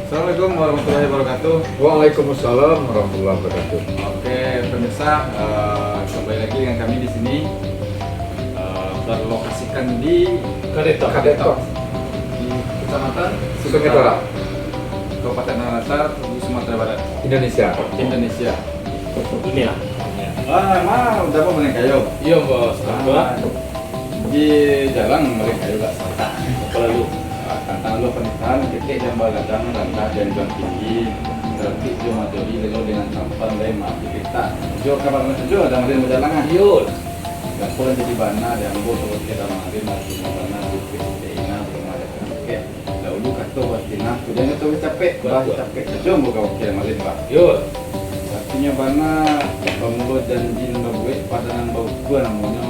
Assalamualaikum warahmatullahi wabarakatuh. Waalaikumsalam warahmatullahi wabarakatuh. Oke, pemirsa, kembali lagi dengan kami di sini berlokasikan di Kadetok. di Kecamatan Sungai Tora, Kabupaten Nanasar, di Sumatera Barat, Indonesia. Indonesia. Dunia. Udah apa boleh kayo? Iya bos, Di jalan boleh kayo gak salah. lalu Tentang lo pernikahan, ketik dan balagang, rantah dan jual tinggi, tertik jo majori, lelo dengan sampan, lain maaf kita. Jo kabar macam jo, ada marin berjalangan. yun. Gak boleh jadi bana, dan gue turut kita marin, masih bana, bukit, ina, belum ada kakek. Dahulu kata buat tina, tujuannya tuh capek, bah capek. Jo mau kau kira marin bah. Yun. Artinya bana, pemulut dan jin babuwe, padanan bau gua namanya.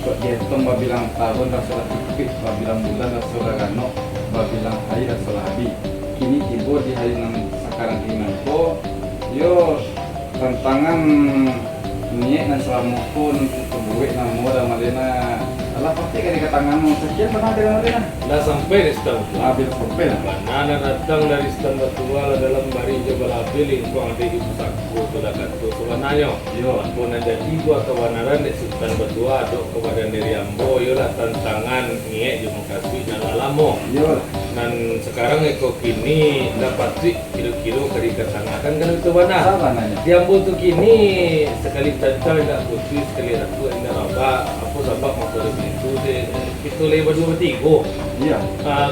Kok dihitung babilang tahun rasulah tipik, babilang bulan rasulah ganok, babilang hari rasulah habi. Kini tiba di hari yang sekarang ini ko, yo tantangan niat dan selama pun kebuik namu dan malena. Alah pasti kan di tanganmu sekian pernah dengan malena. Dah sampai di stand tua. Ambil kopel. Banana datang dari stand tua dalam bari jebal abil ingkong ada ibu saku sudah katu sebenarnya. Yo, Pun ada dua kebenaran di stand tua aduk kepada diri ambo. Yolah tantangan niat jumpa kasih dan alamo. yo. Dan sekarang eko kini dapat sih kilo-kilo dari kesangakan kan itu mana? Apa nanya? Dia butuh kini sekali caca tidak putih sekali ratu tidak apa apa sebab mau itu deh itu lebar dua tiga. Iya.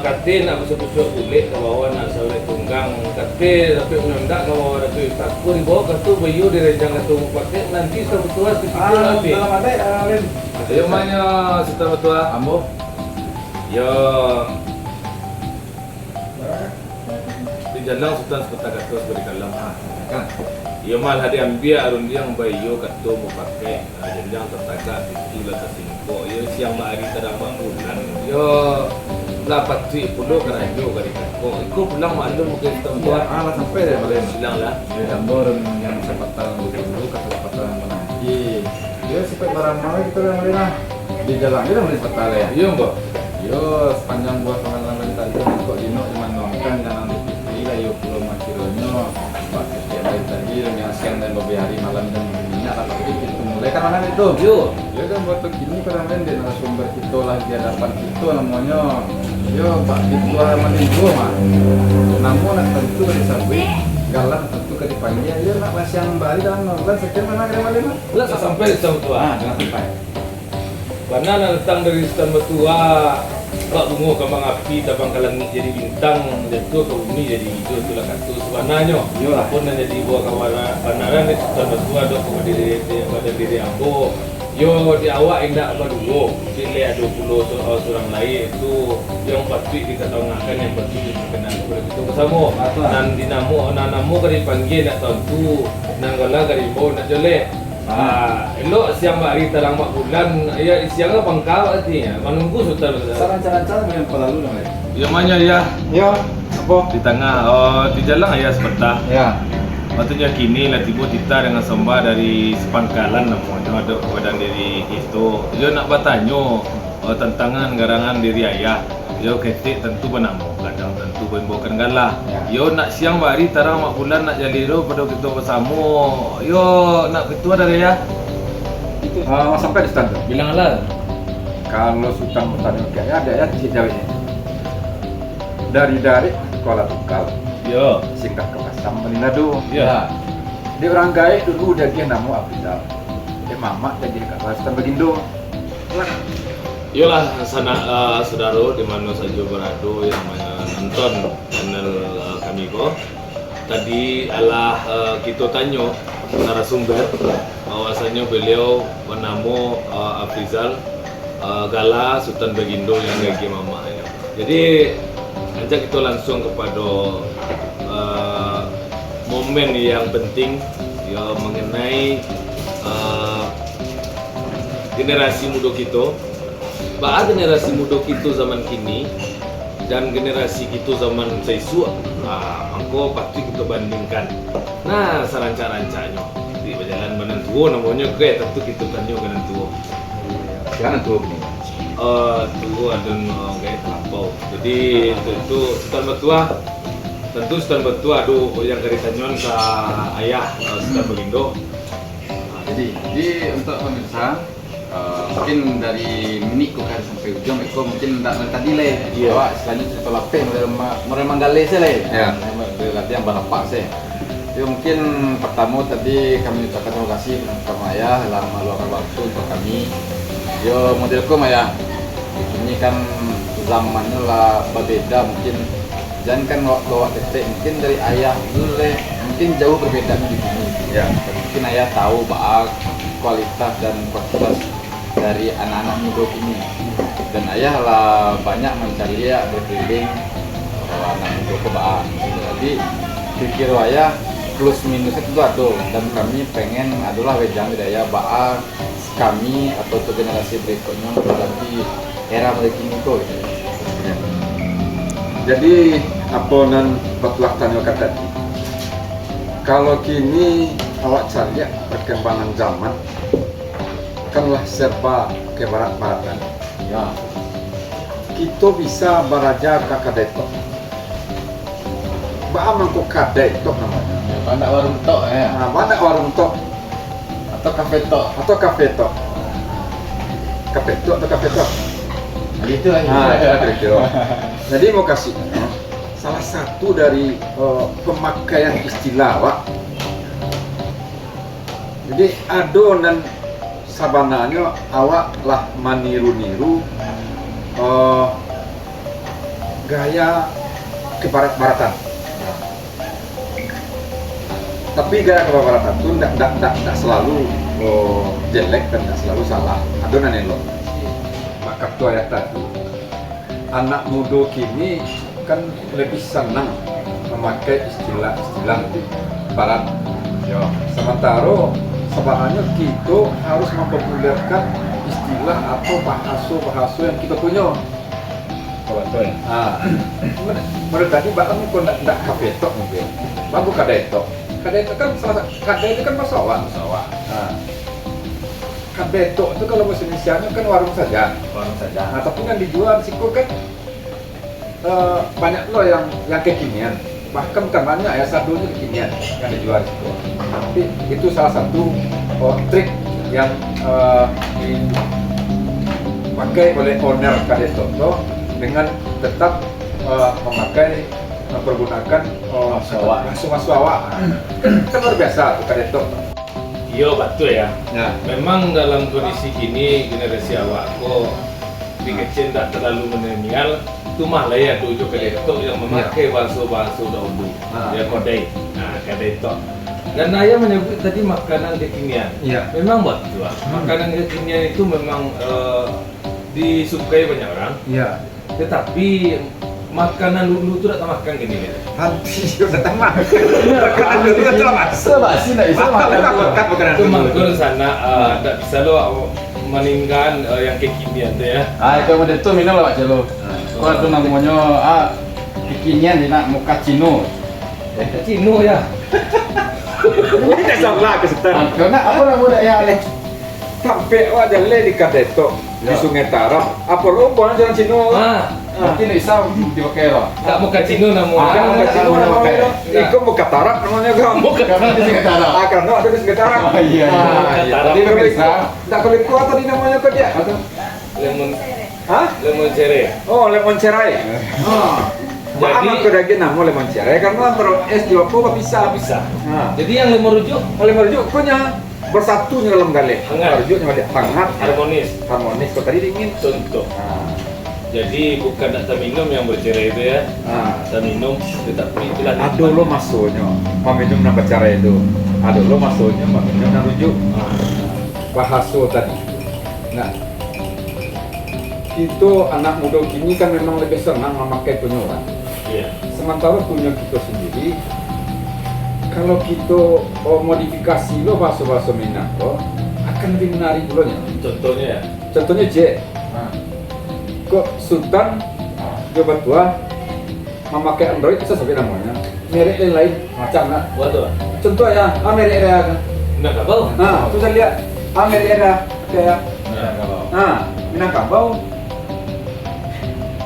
Kate nak besok-besok kulit ke bawah nak sore tunggang kate tapi undak ke bawah tapi takut di bawah katu bayu direjang katu pakai nanti sebetul sedikit lagi. Dalam ada lain. Yang mana setelah betul Ambo. ya di jalan sultan seperti kata seperti kalam Kan. ya mal hadi ambia arun dia bayu katu mau pakai jenjang tertaga itu lah kesingko ya siang hari terang bulan ya dapat sih pulau kerajo kali kau ikut pulang maklum mungkin Wah, tempat alah sampai deh malena. silang lah Ya gambar yang sepatan dulu kata sepatan menanti. Dia sifat barang mana kita yang mana di jalan dia mulai sepatan ya. iya mbak Yo sepanjang buah pengalaman tadi kok dino cuma nonton jangan di TV lah yo pulau makironyo. Pak setiap hari tadi yang siang dan beberapa hari malam dan minyak apa itu mulai kan mana itu. yo Ya kan buat begini kadang kadang di narasumber kita lagi ada dapat itu namanya. Yo pak itu halaman itu mah. Namun nak tentu dari sabi galak tentu ke dipanggil. Yo nak masih yang bali dalam bulan sekian mana kira bali mah. lah sampai di tahun tua Jangan sampai. karena datang dari stand betua Pak bungo kembang api tabang kalangit jadi bintang jatuh ke bumi jadi hijau itulah katu sebenarnya Yo lah. pun jadi buah kawalan panaran di stand betua dok pada diri ambo yo di awak indah apa dulu sini ada 20 orang lain itu yang pasti dikatakan yang pasti dikenal kepada kita bersama Betul. dan nanamu kan dipanggil nak tentu nanggala karimbo nak jelek elok siang hari terang mak bulan ya siangnya pangkal artinya menunggu sultan Saran-saran yang pelalu namanya. ya mana ya Yo apa? di tengah di jalan ya sepatah Ya. waktunya kini lah tiba kita dengan sembah dari sepangkalan namanya ada kepada diri itu dia nak bertanya tantangan garangan diri ayah yo ketik tentu benamu kadang tentu bukan galah Ya. yo nak siang hari terang mak bulan nak jaliro pada kita bersama yo nak ketua dari ya Itu sampai di stand. bilang lah Kalau sultan bertanya kayak ada ya di jawabnya. Dari sekolah tukal yo singgah ke Pasam Meninado. ya Dia orang gaek dulu udah dia nama Abdul. Dia mama jadi kat Sultan Bagindo. Yolah sana saudara di mana saja berada yang menonton channel kami ko. Tadi adalah kita tanya narasumber bahwasanya beliau bernama Afrizal Gala Sultan Bagindo yang gagi mama ya. Jadi ajak kita langsung kepada momen yang penting ya mengenai generasi muda kita. Bah generasi muda kita zaman kini dan generasi kita zaman seisu, maka pasti kita bandingkan. Nah, saranca-rancanya di berjalan menentuo namanya kayak tentu kita tanya ke nentuo. Sekarang tuh begini. Tua dan kayak terlampau. Jadi itu setan bertua tentu Sultan Batu adu yang dari Tanyon ke ayah Sultan Belindo. Jadi untuk pemirsa mungkin dari menit kok sampai ujung itu mungkin tidak tadi lah Iya. bahwa istilahnya cerita lape mulai menggale saya lah Ya. latihan balapak saya. Jadi mungkin pertama tadi kami ucapkan terima kasih kepada ayah dalam meluangkan waktu untuk kami. Yo modelku ya ini kan zamannya lah berbeda mungkin jangan kan bawa tetek mungkin dari ayah dulu deh mungkin jauh berbeda di sini Ya. mungkin ayah tahu bahwa kualitas dan kualitas dari anak-anak muda ini dan ayah lah banyak mencari ya berkeliling anak muda ke bahwa jadi pikir ayah plus minusnya itu ada dan kami pengen adalah wejang budaya bahwa kami atau untuk generasi berikutnya menghadapi era mereka ini kok gitu. Ya. Jadi apa nan batulah tanya kata tadi. Kalau kini awak cari ya, perkembangan zaman kanlah serba ke barat-baratan. Ya, Kita bisa beraja ke kadetok. Ba mangko kadetok namanya. banyak warung tok ya Nah, mana warung tok atau kafe tok atau kafe tok? Kafe tok atau kafe tok? gitu aja. Nah, ya, kira-kira. Jadi mau kasih salah satu dari pemakaian istilah, Wak. Jadi adonan sabananya awak lah maniru-niru gaya ke barat-baratan. Tapi gaya ke barat-baratan itu tidak selalu jelek dan tidak selalu salah. Adonan elok. Maka itu ayat tadi. Anak muda kini kan lebih senang memakai istilah-istilah barat. Ya. Sementara sebenarnya kita harus mempopulerkan istilah atau bahasa yang kita punya. Betul. Nah, menurut tadi bahkan kok tidak kapetok mungkin. Bagus kadetok. Kadetok kan kade itu kan pesawat. Nah, kadetok itu kalau bahasa Indonesia kan warung saja. Warung saja. Nah, tapi yang dijual di situ kan banyak loh yang kekinian. Bahkan bukan banyak ya, satunya kekinian yang dijual di situ. Tapi itu salah satu trik yang dipakai oleh owner kadetok dengan tetap mempergunakan suwa-suwa. Kan luar biasa tuh kadetok. Iya betul ya. Ya. Memang dalam kondisi kini generasi awakku di kecil tak terlalu milenial itu malah ya tujuh kadetok yang memakai bahasa-bahasa dahulu ya kodai. Nah kadetok. Dan ayah menyebut tadi makanan kekinian. Iya. Memang betul. Makanan kekinian itu memang disukai banyak orang. Iya. Tetapi makanan dulu itu tak makan gini kan. Nanti udah tamat. Makanan dulu itu lama. Sebasi tidak bisa makan. Itu mangkul sana tak bisa lo meninggalkan yang kekinian tuh ya. Ah, itu model itu minum lah Pak Jelo. Kau itu namanya kekinian di nak muka Cino. Cino ya. Ini tak salah kesetan. Karena apa namanya ya? Sampai ada le di Kadetok di Sungai Tarap. Apa rombongan jalan Cino? Mungkin bisa dipakai lah. Tak muka Cino namanya. Kan muka Cino Muka namanya. Itu muka Tarap namanya kan. Karena di sini ada. Karena ada di Sungai Tarap. Oh iya. Tadi pemirsa. Tak boleh kuat tadi namanya kok dia. Lemon Hah? lemon cere. Oh, lemon cerai. Jadi- Jadi lagi nama lemon cerai karena antara es di apa bisa. Bisa. Nah, Jadi yang lemon rujuk lemon rujuk punya bersatunya dalam gale. Hangat. Rujuknya dia hangat, harmonis. harmonis. Kok tadi dingin. Contoh. Nah, Jadi bukan tak minum yang bercerai itu ya. nah. Tak minum, tetapi itulah Ada lo masuknya, meminum nama cara itu. Ada lo masuknya, meminum nama rujuk. Bahasa tadi. Nah, itu anak muda kini kan memang lebih senang memakai punya orang. Iya. Sementara punya kita sendiri, kalau kita modifikasi lo bahasa-bahasa Minang akan lebih menarik dulunya. Contohnya ya. Contohnya J. Kok Sultan Jawa Tua memakai Android bisa sampai namanya merek lain macam lah. Waduh. Contoh ya, merek era. Enggak tahu. Nah, itu saya lihat merek era kayak Nah, kalau Minangkabau.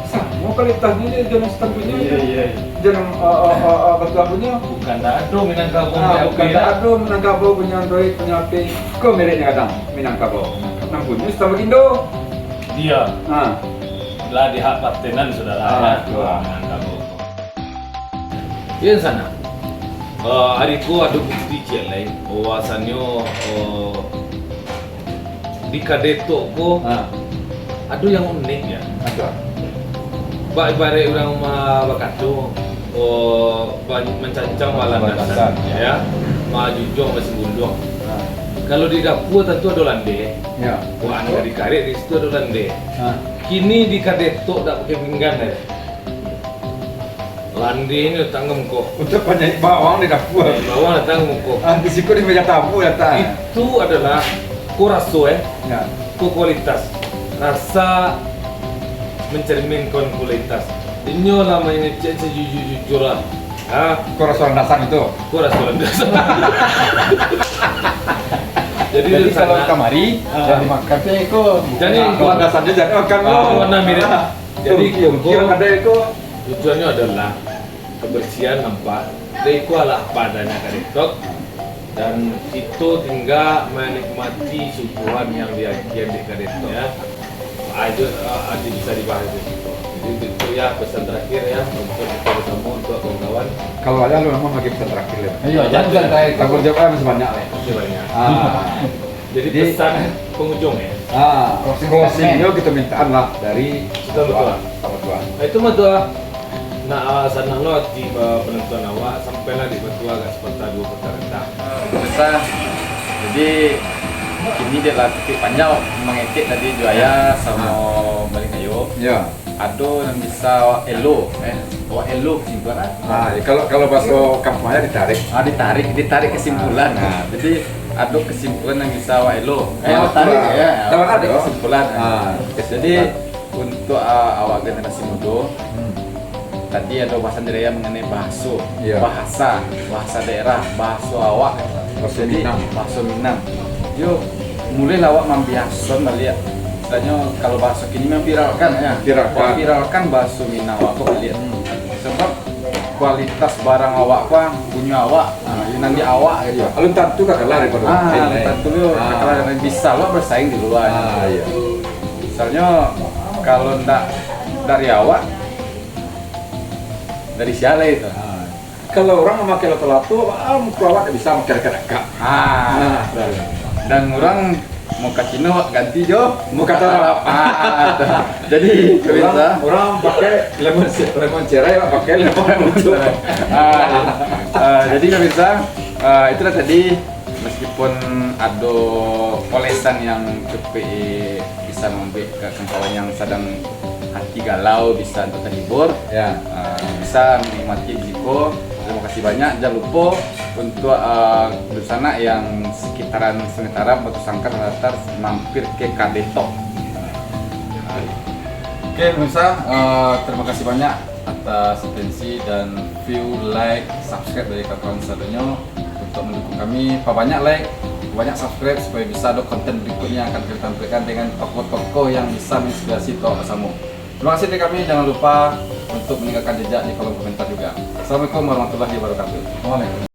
Sama kalau kualitasnya dia jangan stand punya. Iya. Jangan betul punya. Bukan dado Minangkabau Bukan ada Minangkabau punya Android punya HP. Kau mereknya kadang Minangkabau. Nang punya sama Indo. Dia Nah, lah di hak partenan saudara Wah. Minangkabau. Iya sana. Hariku ada bukti jelai. Wawasannya di kadeto ko ada yang unik ya. ada. Bare orang bakatu mencancang malam Balasan, ya. Jujung masih gundong. Kalau di dapur tentu ada lande. Ya. Wah, di karet di situ ada lande. Nah, Kini di kadeto tak pakai pinggan ya. Lande ini tanggung kok. untuk banyak bawang di dapur. Di bawah datang kok. Di situ di meja tamu ya ta. Itu adalah kuraso Ya. kualitas. Rasa mencerminkan kualitas. Ini namanya cek sejujur-jujur lah. Kau rasa dasar itu. Kuraso landas. Jadi, Jadi kalau sana- kamari yang dimakan teh itu. Jadi, kalau dasarnya jadi makan warna mirip. Jadi kira ada itu. tujuannya adalah kebersihan nampak. Itu adalah padanya kadetok dan itu tinggal menikmati suguhan yang diajian di kadetok ya. Ada bisa dibahas di situ. Jadi itu ya pesan terakhir ya untuk kita bersama untuk kawan-kawan. Kalau ada lu memang lagi pesan terakhir ya. Iya, jangan kayak Tanggung jawabnya masih banyak lah. Terima kasih banyak. Jadi Jadi pesan pengunjung ya. closingnya kita mintaan lah dari Betul. sama tua. Nah, itu mah doa. Nah, sana lo di penentuan awak sampailah di betua agak seperti dua pertanyaan. Bisa. Jadi ini dia lah titik panjang mengekik tadi juaya sama balik kayu. Ya. Ado yang bisa elo, elo kesimpulan. Nah, kalau bakso kampungnya ditarik. Ditarik kesimpulan. Nah, jadi ada kesimpulan yang bisa elo. Tarik ya. Tarik ada. Kesimpulan. Jadi kesimpulan. untuk awak generasi muda, tadi ada bahasan daya mengenai Iya. bahasa daerah, bahasa awak. Bahasa Jadi Minang. bahasa Minang. Yuk, mulai awak membiasa melihat. Istilahnya kalau bahasa kini memviralkan ya. Viralkan bahasa Minang awak kok lihat. Sebab kualitas barang awak apa punya awak, nanti awak gitu. Alun tentu kakak lari pada. Tentu lu kalau bisa lo bersaing di luar. Iya. Misalnya kalau ndak dari awak, dari siapa itu? Kalau orang memakai lato-lato, muka awak tidak bisa memakai dekat-dekat. Dan orang mau ke Cino ganti jo, Muka tarap. Jadi bisa. Orang pakai lemon cerai, pakai lemon muncul. Jadi nggak bisa. Itulah tadi meskipun ada polesan yang cukup bisa membuat kawan yang sedang hati galau bisa untuk terhibur. Ya. Bisa menikmati risiko. Terima kasih banyak. Jangan lupa untuk di sana yang sekitaran Sementara Batu Sangkar Latar mampir ke Kadetok. Oke pemirsa, terima kasih banyak atas atensi dan view, like, subscribe dari kawan-kawan semuanya untuk mendukung kami. Banyak like, banyak subscribe supaya bisa ada konten berikutnya yang akan kita tampilkan dengan tokoh-tokoh yang bisa menginspirasi tokoh bersama. Terima kasih dari kami, jangan lupa untuk meninggalkan jejak di kolom komentar juga. Assalamualaikum warahmatullahi wabarakatuh. Waalaikumsalam.